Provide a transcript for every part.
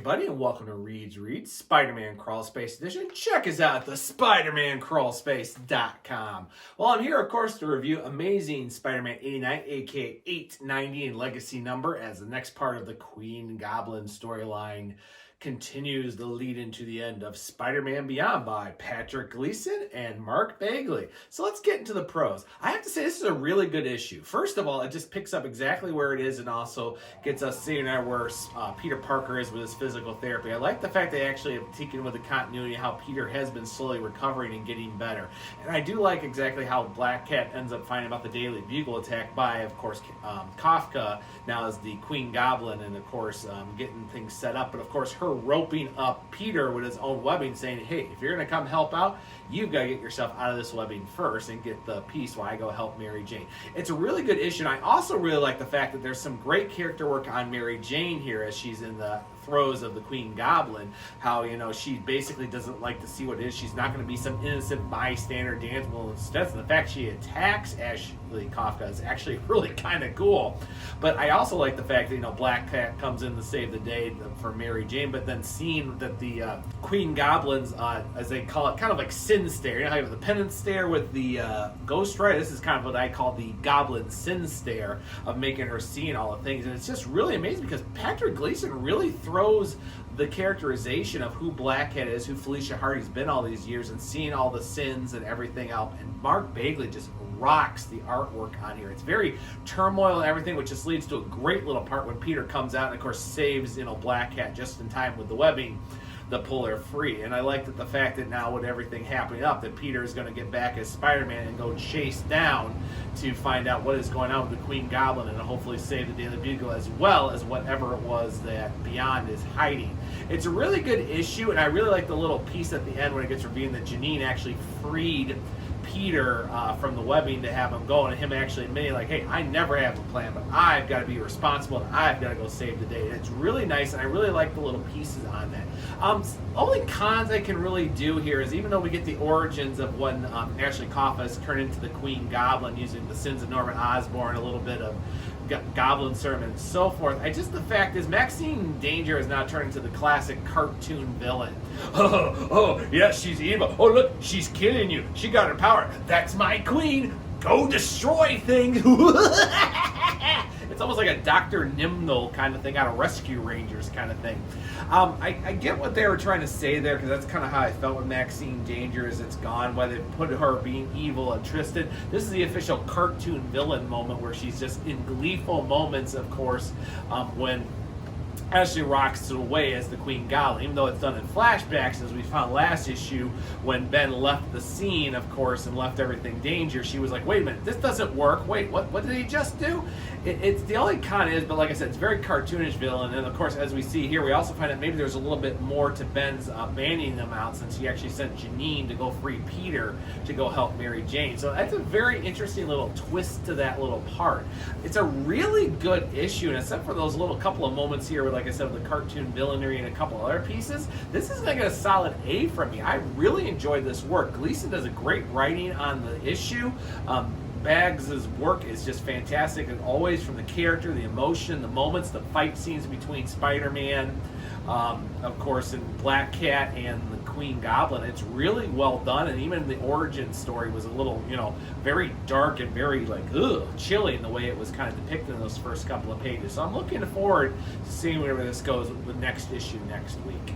everybody, and welcome to Reed's Read, Spider-Man Crawl Space Edition. Check us out at the SpidermanCrawlspace.com. Well, I'm here, of course, to review Amazing Spider-Man 89, aka 890 in legacy number, as the next part of the Queen Goblin storyline continues the lead into the end of Spider-Man Beyond by Patrick Gleason and Mark Bagley. So let's get into the pros. I have to say this is a really good issue. First of all, it just picks up exactly where it is and also gets us seeing where Peter Parker is with his physical therapy. I like the fact they actually have taken with the continuity how Peter has been slowly recovering and getting better. And I do like exactly how Black Cat ends up finding about the Daily Bugle attack by, of course, Kafka now as the Queen Goblin and, of course, getting things set up. But, of course, her roping up Peter with his own webbing, saying, hey, if you're going to come help out, you've got to get yourself out of this webbing first and get the piece while I go help Mary Jane. It's a really good issue, and I also really like the fact that there's some great character work on Mary Jane here as she's in the throes of the Queen Goblin, how, you know, she basically doesn't like to see what it is. She's not going to be some innocent bystander dancing. Well, instead, the fact she attacks Ashley Kafka is actually really kind of cool. But I also like the fact that, you know, Black Cat comes in to save the day for Mary Jane, but then seeing that the Queen Goblins, as they call it, kind of like sin stare. You know how you have the penance stare with the Ghost Rider? This is kind of what I call the Goblin sin stare of making her seeing all the things. And it's just really amazing because Patrick Gleason really throws the characterization of who Black Cat is, who Felicia Hardy's been all these years, and seeing all the sins and everything else. And Mark Bagley just rocks the artwork on here. It's very turmoil and everything, which just leads to a great little part when Peter comes out and, of course, saves, you know, Black Cat just in time with the webbing to pull her free. And I like that the fact that now with everything happening up, that Peter is going to get back as Spider-Man and go chase down to find out what is going on with the Queen Goblin and hopefully save the Daily Bugle as well as whatever it was that Beyond is hiding. It's a really good issue, and I really like the little piece at the end when it gets revealed that Janine actually freed Peter from the webbing to have him go, and him actually admitting, like, hey, I never have a plan, but I've got to be responsible and I've got to go save the day. And it's really nice, and I really like the little pieces on that. Only cons I can really do here is, even though we get the origins of when Ashley Kafka is turned into the Queen Goblin using the sins of Norman Osborn, a little bit of Goblin sermon and so forth, the fact is Maxine Danger is now turned into the classic cartoon villain. Oh, yes, she's evil. Oh, look, she's killing you. She got her power. That's my queen. Go destroy things. It's almost like a Dr. Nimnol kind of thing out of Rescue Rangers kind of thing. I get what they were trying to say there, because that's kind of how I felt with Maxine Danger as it's gone, why they put her being evil and Tristan. This is the official cartoon villain moment where she's just in gleeful moments, of course, when Ashley rocks it away as the Queen Goblin, even though it's done in flashbacks, as we found last issue when Ben left the scene, of course, and left everything Danger. She was like, wait a minute, this doesn't work. Wait, what did he just do? It's the only con is, but like I said, it's very cartoonish villain. And of course, as we see here, we also find out maybe there's a little bit more to Ben's manning them out, since he actually sent Janine to go free Peter to go help Mary Jane. So that's a very interesting little twist to that little part. It's a really good issue, and except for those little couple of moments here with, like I said, with the cartoon villainry and a couple other pieces, this is like a solid A from me. I really enjoyed this work. Gleason does a great writing on the issue. Baggs' work is just fantastic, and always from the character, the emotion, the moments, the fight scenes between Spider-Man, of course, and Black Cat and the Queen Goblin. It's really well done, and even the origin story was a little, you know, very dark and very, like, chilling the way it was kind of depicted in those first couple of pages. So I'm looking forward to seeing where this goes with the next issue next week.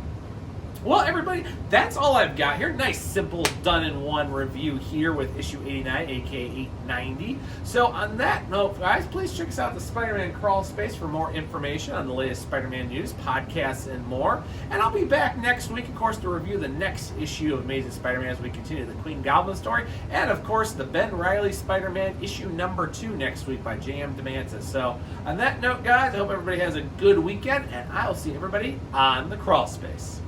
Well, everybody, that's all I've got here. Nice, simple, done-in-one review here with issue 89, aka 890. So on that note, guys, please check us out at the Spider-Man Crawl Space for more information on the latest Spider-Man news, podcasts, and more. And I'll be back next week, of course, to review the next issue of Amazing Spider-Man as we continue the Queen Goblin story. And, of course, the Ben Reilly Spider-Man issue number 2 next week by J.M. DeMantis. So on that note, guys, I hope everybody has a good weekend, and I'll see everybody on the Crawl Space.